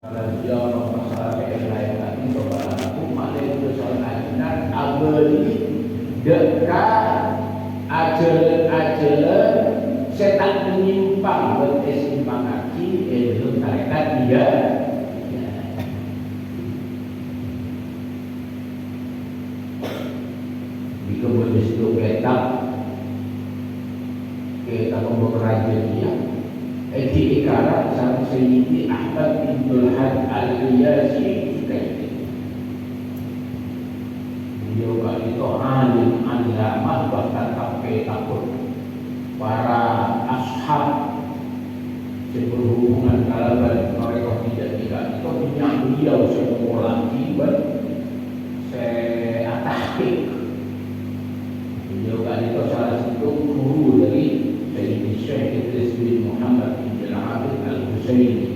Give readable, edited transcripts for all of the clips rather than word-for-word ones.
Kalau masalah lain ini soal aku malah itu soal ajaran abadi dekat ajaran setan menyimpang berkesimpang hati belum tarekat dia di kemudian itu kita membekerja dia di ikara sang Sayyidi Ahmad bin Had al-Riyasi beliau kali itu alim alamah bahkan sampai takut para ashab berhubungan kalau mereka tidak itu punya beliau semua akibat saya tahqiq beliau kali itu salah satu guru dari Sayyidi Syekh Idris bin Muhammad bin Al-Abid Al-Husaini.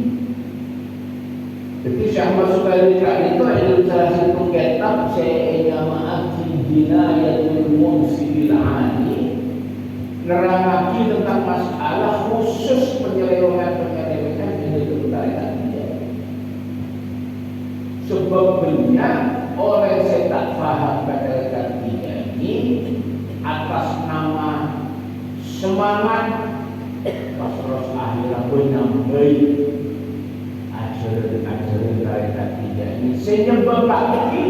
Jadi Syekh masuk kali itu adalah salah satu kitab saya ma'ati dinayatul mumsidil ani nerangaki tentang masalah khusus penyelewengan ini terutama dia. Sebab banyak orang saya tak faham kata-kata ini atas nama semangat pas terus akhirnya menambah ajaran mereka tidak ini sehingga lagi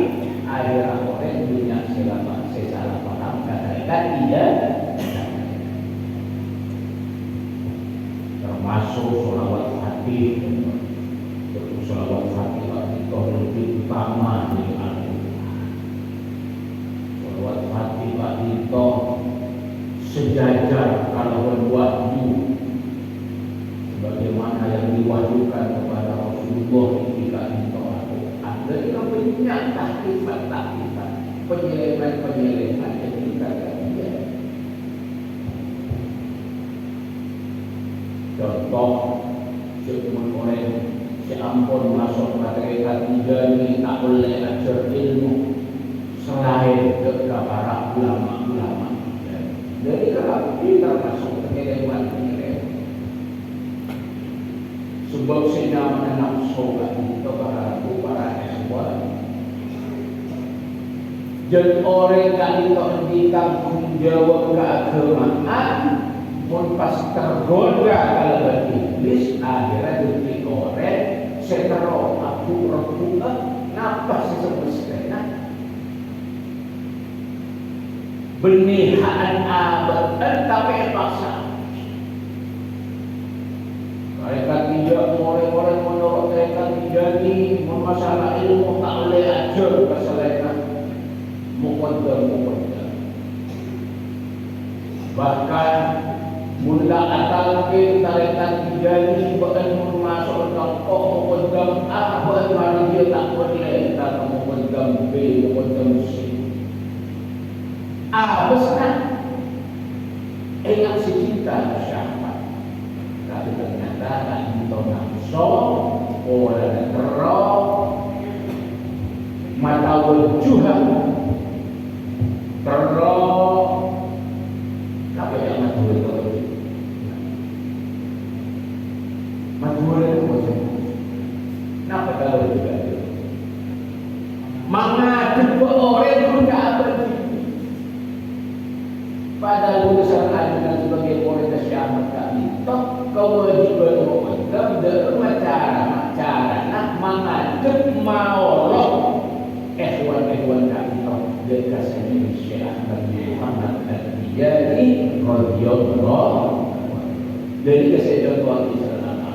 akhirnya orang punya salah paham kata-kata tidak termasuk sholawat fatih sholawat fatih itu lebih utama dari Al-Quran. Sholawat fatih itu sejajar kalau wahyu sebagaimana yang diwahyukan kepada Rasulullah ketika itu ada yang banyak takrifat penyelewengan yang kita dia. Contoh sebelum orang seampun masuk materi tiga ini tak boleh ajar ilmu selain kepada para ulama-ulama. Jadi kalau kita masuk penyelewengan sebab saya mengenal sholat itu para ikhwan dan orang yang itu ditanggung jawab keagamaan pun pas tergoda kalau iblis akhirnya jadi orang setero aku napa sesemestinya benihaan abadan tapi paksa mereka tidak orang-orang menurut mereka tidak ini masalah ilmu tak boleh ajar kesalahan muqaddam bahkan mula atal ke tarekat tidak ini bahkan masuk dalam muqaddam A bahkan dia tak boleh tak muqaddam B muqaddam C besar ingat si cinta syahwat tapi ternyata tak itu nafsu oleh teror mata wujuhan teror apa yang mata wujuhan kenapa kalau juga mengaduk orang pun tak berhenti pada urusan ajaran sebagai kualitas syahadat kami toh kewajiban muqaddam dalam cara nak mengaduk maullah ikhwan kami toh dekasnya Syekh Ahmad bin Muhammad Al-Tijani radhiyallahu dari kesejahteraan waktu selama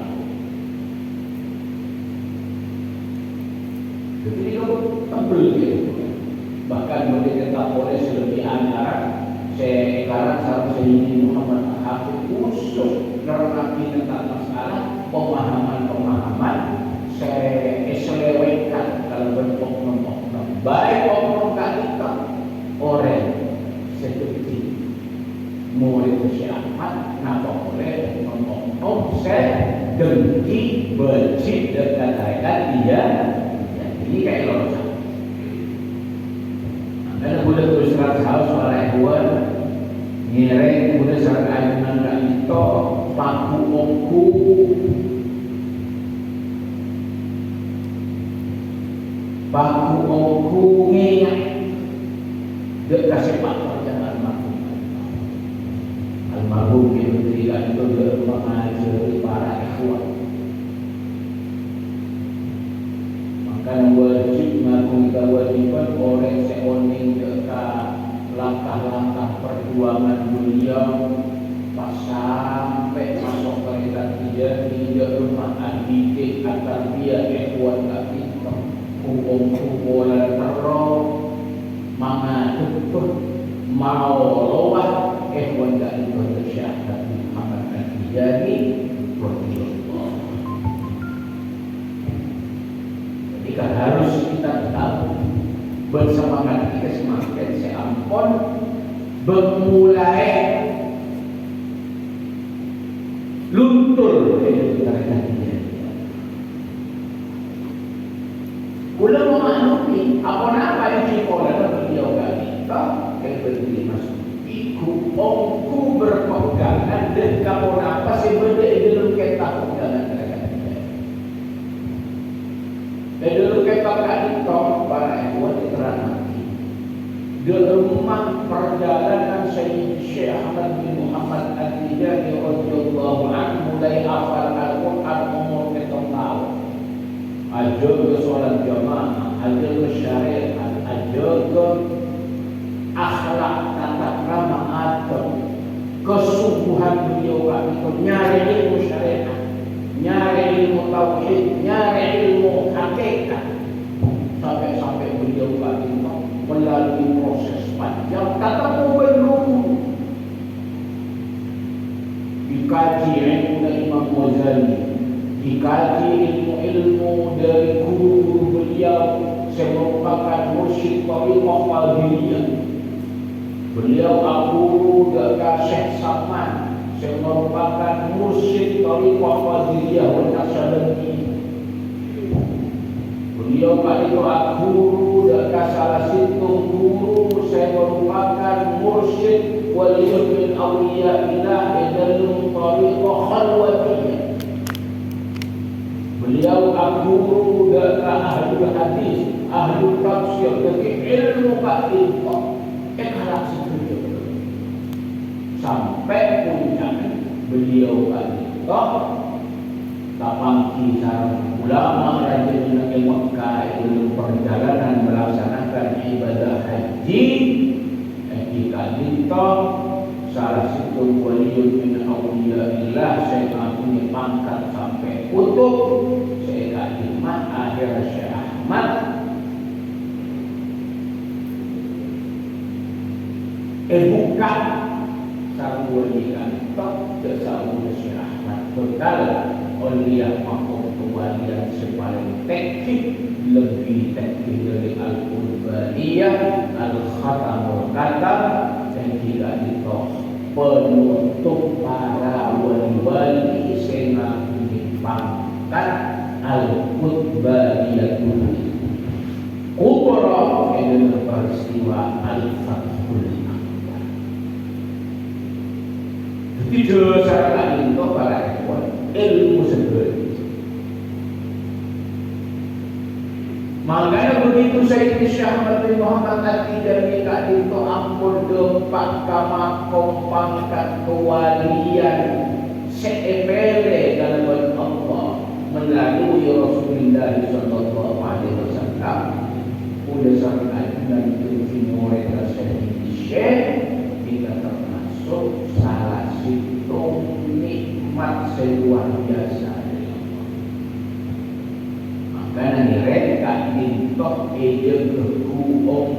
jadi itu tebel gitu bahkan mereka tak boleh lebih antara sekarang saya Sayyidi Muhammad Al-Hafidh khusus nerangkan tentang masalah pemahaman saya selewengkan dalam bentuk oknum baik oknum kita orang seperti murid Syekh Ahmad kenapa boleh oknum saya dengki benci dan kata-kata dia jadi kayak loh karena boleh terus terang soal ikhwan ngereng boleh sarang ayunan kak itu paku oku baku aku ngenyak dia kasih pak perjalanan almarhum yang bertiga itu dia mengajari para ikhwan. Maka wajib ngaku kewajiban orang seoning ke langkah-langkah perjuangan beliau pas sampai masuk kereta tidak rumah didik agar dia ikhwan gak pintar kumpulan teror mengadu mau lowah ikhwan gak bersyahadat Muhammad Al-Tijani Rasulullah. Jadi kan harus kita tahu bersama kita semakin seampun bermulai luntur dari dia. Kula memaklumi apa yang sekolah beliau kita berdiri masuk. Iku ongku berpegangan dan kamu apa sih benda dalam kita pegangan mereka. Dalam kita kita para ikhwan diterangkan di rumah perjalanan Sayyid Syekh Ahmad bin Muhammad Al-Tijani radhiyallahu anhu mulai hafal Al-Quran umur 7 tahun. Ajar ke sholat jamaah, ajar ke syariat, ajar ke akhlak tata krama adab, kesungguhan beliau itu nyari ilmu syariat, nyari ilmu tauhid, nyari ilmu hakikat, sampai beliau itu melalui proses panjang kata belum dikaji ilmu dari Imam Ghazali, dikaji ilmu dari guru beliau yang merupakan mursyid Tariqah Qadiriyah. Beliau guru dekat Syekh Salman yang merupakan mursyid Tariqah Qadiriyah wal Naqsyabandi. Beliau itu guru dekat salah satu guru yang merupakan mursyid waliyun min awliyaillah dalam Tariqah Khalwatiyah. Beliau guru dekat ahli hadis, ahli tafsir, dekat ilmu kaifah, ikhlas itu. Sampai puncaknya beliau tapang kisah ulama Raja Negeri Mekah dalam perjalanan melaksanakan ibadah haji. Jika kita salah satu waliyun min awliyaillah saya punya pangkat sampai kutub saya kalimat akhir Syekh Ahmad buka sang walikan tak bersama Syekh Ahmad bekal oleh makom kewalian sepaling teknik lebih teknik dari Al-Qurbaniyah Al-Khatamul Katam dan tidak ditoh penutup para wali-wali sehingga dipangkat Al-Qurbaniyah Kubra dengan peristiwa Al-Fathul Akbar. Tidak salah itu para ikhwan ilmu sendiri. Makanya begitu Sayyid Syekh Ahmad bin Muhammad Al-Tijani itu ampun dempak kama kompangkat kewalian seepele dalam Allah melalui Rasulullah sallallahu alaihi wasallam. Udah sampai dan itu mereka Sayyid Syekh kita termasuk salah satu nikmat luar biasa. Karena mereka dintok ide berkuong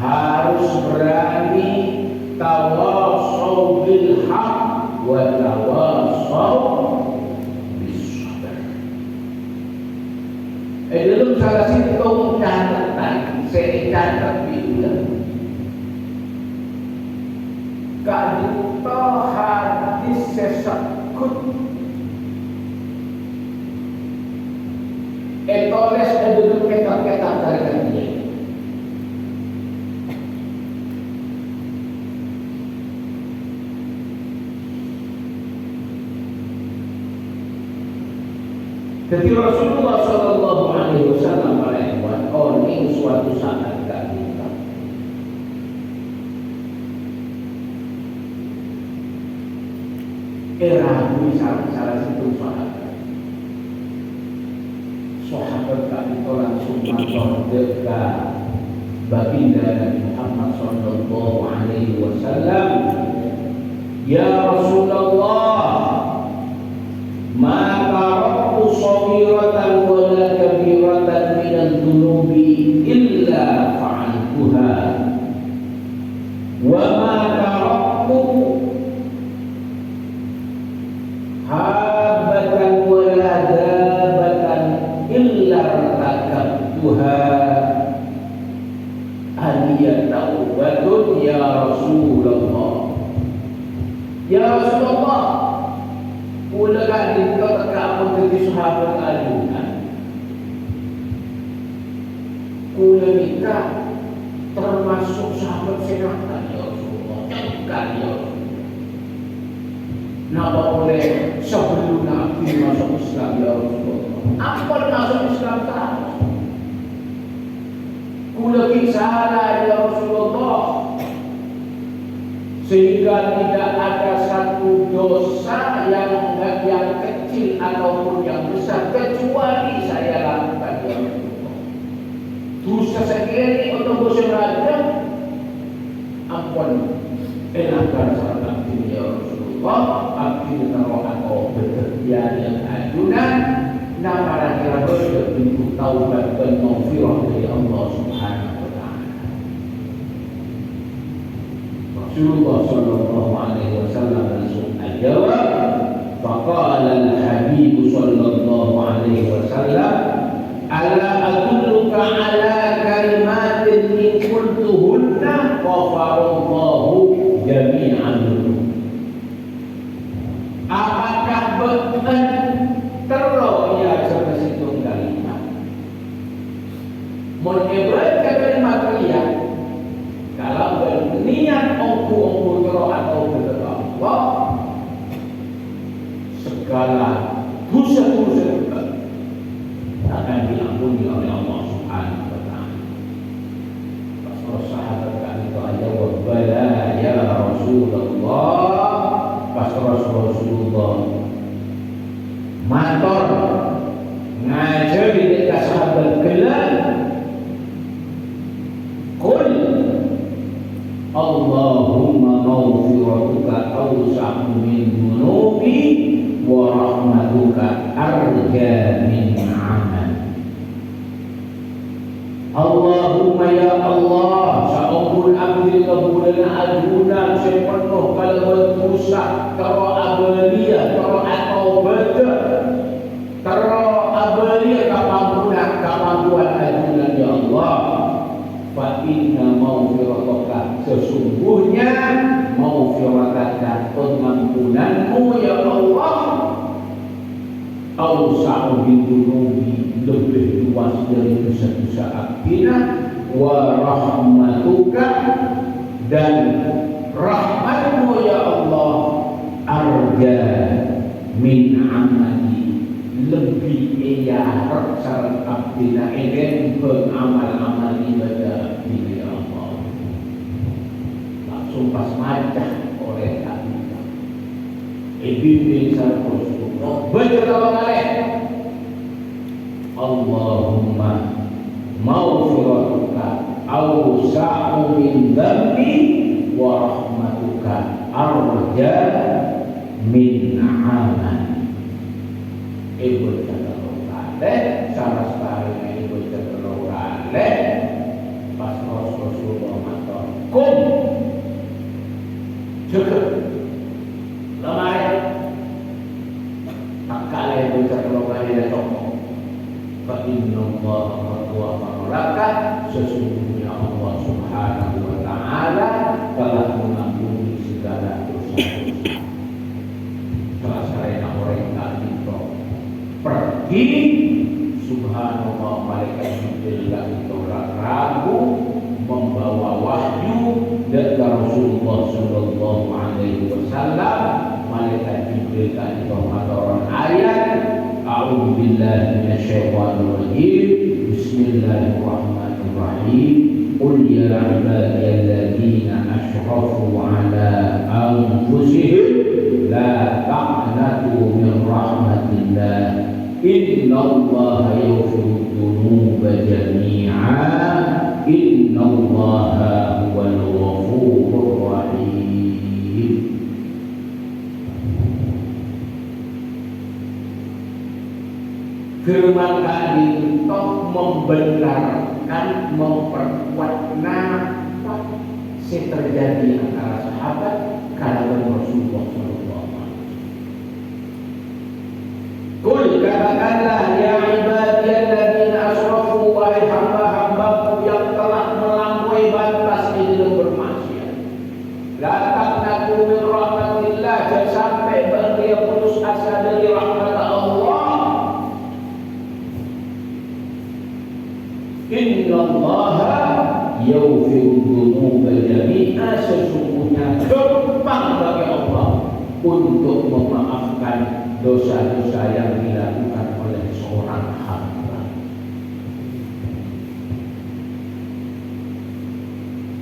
harus berani tawasau bil haq wa tawasau bis sabr. Dalam salah satu catatan saya catat bila kadita hadis sesakut etoles duduk ketak-ketak dari dia. Jadi Rasulullah sallallahu alaihi mongko ing suatu saat kita. Salah satu sahabat kami langsung matur dekat baginda Nabi Muhammad sallallahu alaihi wasallam, ya Rasulullah, ma taraktu saghiratan wa la kabiratan min adh-dhunubi illa fa'altuha wa ma taraktu habatan wa la dabatan illa irtakabtuha. Aliyah taubatun ya Rasulullah. Ya Rasulullah, kula kadin ka kakapon dati sahabat alunan. Kula nika termasuk sahabat senatan ya Rasulullah. Cakap ya Rasulullah. Napa boleh sebelum Nabi masuk Islam ya Rasulullah? Apa masuk Islam tak? Kula salah ya Rasulullah, sehingga tidak ada satu dosa yang kecil ataupun yang besar kecuali saya lakukan ya Rasulullah. Dosa sekali untuk dosa raja, ampun enakan saat abdi ya Rasulullah, abdi taruh atau bekerja yang ajunan. Nah, para kira-kira pintu taubat dan maghfirah dari Allah Subhanahu wa taala. Rasulullah sallallahu alaihi wasallam langsung menjawab, faqala al-habib sallallahu alaihi wasallam, ala adulluka ala kalimatin in qultuhunna ghafarallahu jami'an. Apakah benar terlalu ya seperti itu kalimat menyebut kalimat kalian kalau berniat ongku terlalu atau berdoa segala dosa-dosa akan diampuni oleh Allah Subhanahu wa taala. Pas sahabat kami jawab bala ya Rasulullah. Pas Rasulullah matur ngajari dekat sahabat gelar, qul Allahumma maghfiratuka awsa'u min dhunubi wa rahmatuka arja min amal. Allahumma ya Allah, sa'ampun abdi kebulan ajunan sepenuh kalau berdosa karo abelia karo atau betul karo abelia kapampuan ajunan ya Allah. Fa inna maghfiratuka, sesungguhnya maghfirataka pengampunanmu ya Allah, awsa'u min dhunubi, lebih luas dari dosa-dosa abdina, wa rahmatuka, dan rahmatmu ya Allah, arja min amali, lebih iyarat sarat abdina ingin beramal-amal ibadah abdina ya Allah. Langsung pas macah oleh abdina ibn sarat Rasulullah berjawab alaih, Allahumma maghfiratuka awsa'u min dhanbi wa rahmatuka arja min amal. Ibu terlalu salah sekali ibu terlalu pas Rasulullah matur kum cukup lemari tak kali ibu terlalu dan toko fa inna Allah wa malaka, sesungguhnya Allah Subhanahu wa taala telah mengampuni segala dosa-dosa. Telah saya orang itu pergi, subhanallah, malaikat Jibril itu ragu membawa wahyu dari Rasulullah sallallahu alaihi wasallam. Malaikat Jibril itu mengaturkan ayat, A'udzu billahi minasyaitonir rajim. Bismillahirrahmanirrahim. Qul ya ibadiyalladzina asrafu ala anfusihim la taqnatu min rahmatillah. Innallaha yaghfiru dzunuba jami'a. Innallaha huwal ghafurur rahim. Firman kali toh membenarkan, memperkuat napa yang terjadi antara sahabat kalangan Rasulullah SAW. Qul katakanlah ya ibadiyalladzina asrafu, wahai hamba-hambaku yang telah melampaui batas di dalam bermaksiat. La taqnatu min rahmatillah, jangan sampai beliau putus asa dari rahmat Allah. Innallaha yaghfiru dzunuba jami'a, sesungguhnya gampang bagi Allah untuk memaafkan dosa-dosa yang dilakukan oleh seorang hamba.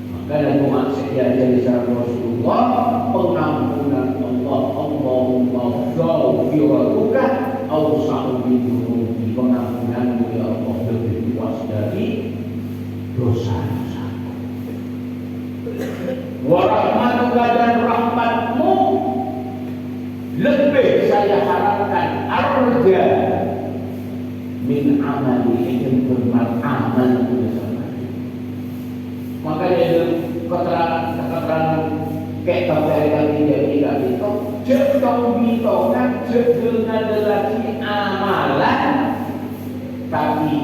Maka dalam doa dari Rasulullah, pengampunan Allah, Allahumma ghafiratuka awsa'u min dzunubi, pengampunanmu ya Allah lebih luas dari dosa-dosa. Wa rahmatuka, dan rahmatmu lebih saya harapkan arja min amali, ingin beramal bersama. Maka dia keterangan kita dari tidak itu jauh bitokan dengan lelaki amalan, tapi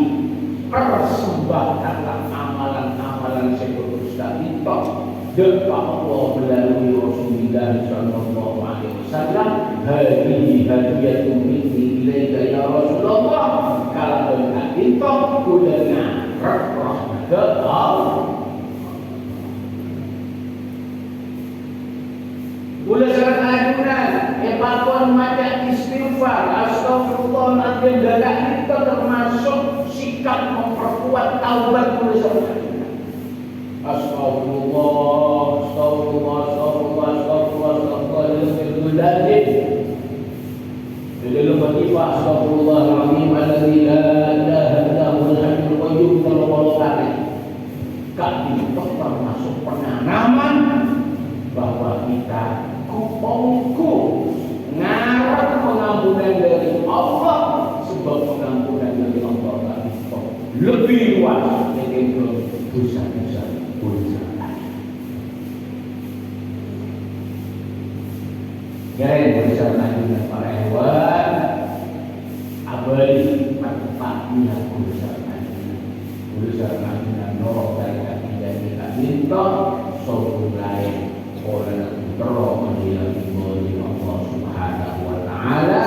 persembahkanlah amalan-amalan seperti tadi dan Allah melalui Rasulullah sallallahu alaihi wasallam. Hadihi hadiyatun minni ilaika ya Rasulullah, kalau benar itu kudanya rahmat Allah. Boleh sangat ajudan, emakon macam istighfar, astagfirullahaladzim, dan itu termasuk sikap memperkuat taubat. Boleh sangat ajudan. Astagfirullah, astagfirullah, astagfirullah, astagfirullah, astagfirullahaladzim. Di dalam bertifah astagfirullahaladzim, alladzi la ilaha illa huwal hayyul qayyum, kalau kali kami termasuk penanaman bahwa kita kupongku ngarep pengampunan dari Allah, sebab pengampunan dari Allah itu lebih luas dari dosa-dosa perusahaan. Jadi bersama dengan para hewan abadi tempatnya bersama dengan norok dari tidak minta suatu lain oleh terus menjadi Allah Subhanahu wa taala.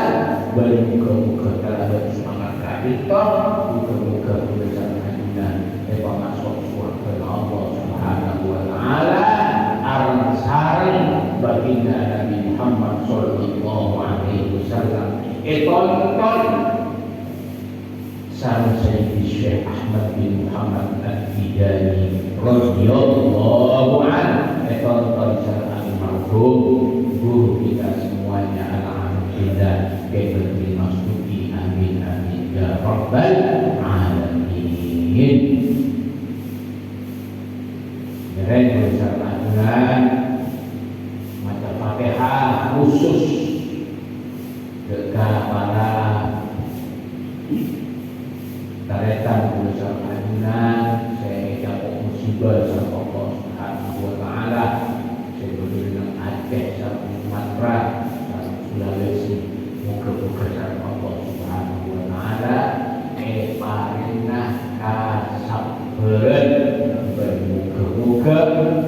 Muka-muka terhadap semangat kita, muka-muka bersama dengan masuk surga Allah Subhanahu wa taala. Arang-sarang baginda Nabi Muhammad sallallahu alaihi wasallam. Tonton sang Sayyidi Syekh Ahmad bin Muhammad At-Tijani radhiyallahu anhu. Tonton sang guru kita semuanya, alhamdulillah, keberterima maksudi, amin amin ya rabbal alamin. Jadi bersama dengan macam Fatihah khusus dekat para taretan bersama dengan saya jatuh musibah sama Allah Subhanahu wa taala. Aceh sampai Sumatera sampai Sulawesi, muka-muka sama Allah Subhanahu wa taala parinah kasaberen, bermuka-muka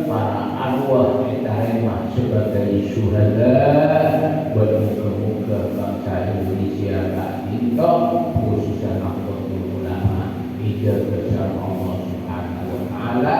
para arwah diterima sebagai syuhada, bermuka-muka bangsa Indonesia tak cinta, khususnya Nahdlatul Ulama, hijau bersama Allah Subhanahu wa taala,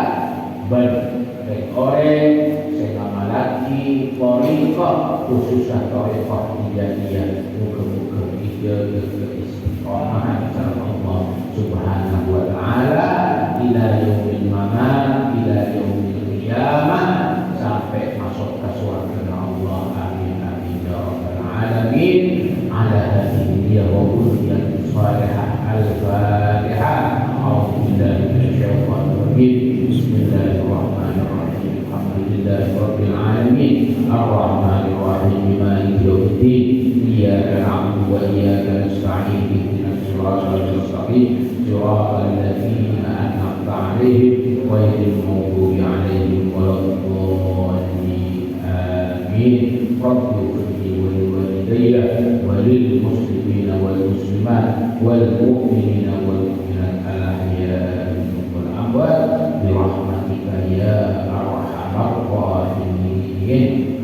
orang sehingga lagi Torikoh, khususnya Torikoh Tijaniyah, muka-muka hijau ke Islam. istiqomah insyaallah Allah Subhanahu wa taala ila yaumil mamat ila yaumil qiyamah sampai masuk ke surga Allah. Amin amin ya rabbal alamin. Ala hadhihi ya wa kulliyatin salihah al-fatihah. A'udzu billahi minasyaitonir rajim. Bismillahirrahmanirrahim. Alhamdulillahi rabbil alamin. Ar-rahmanir rahim. Maliki yaumiddin. Iyyaka na'budu wa iyyaka nasta'in. Ihdinas siratal mustaqim. Siratal ladzina an'amta 'alaihim ghairil maghdubi 'alaihim waladdallin. Amin. Rabbi ighfirli wa liwalidayya wa lil muslimina wal muslimat wal mu'minina wal mu'minat al-ahya'i minhum wal amwat bi rahmatika ya arhamar rahimin.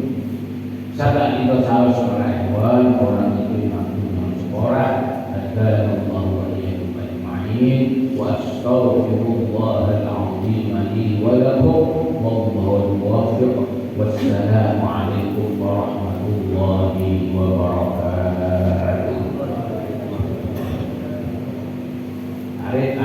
Sada itu salah seorang hewan orang itu mampu sekolah dan Allah wa iyyakum ajma'in wa astaghfirullahal azim li wa lakum wallahu muwaffiq. Wassalamu alaikum warahmatullahi wabarakatuh.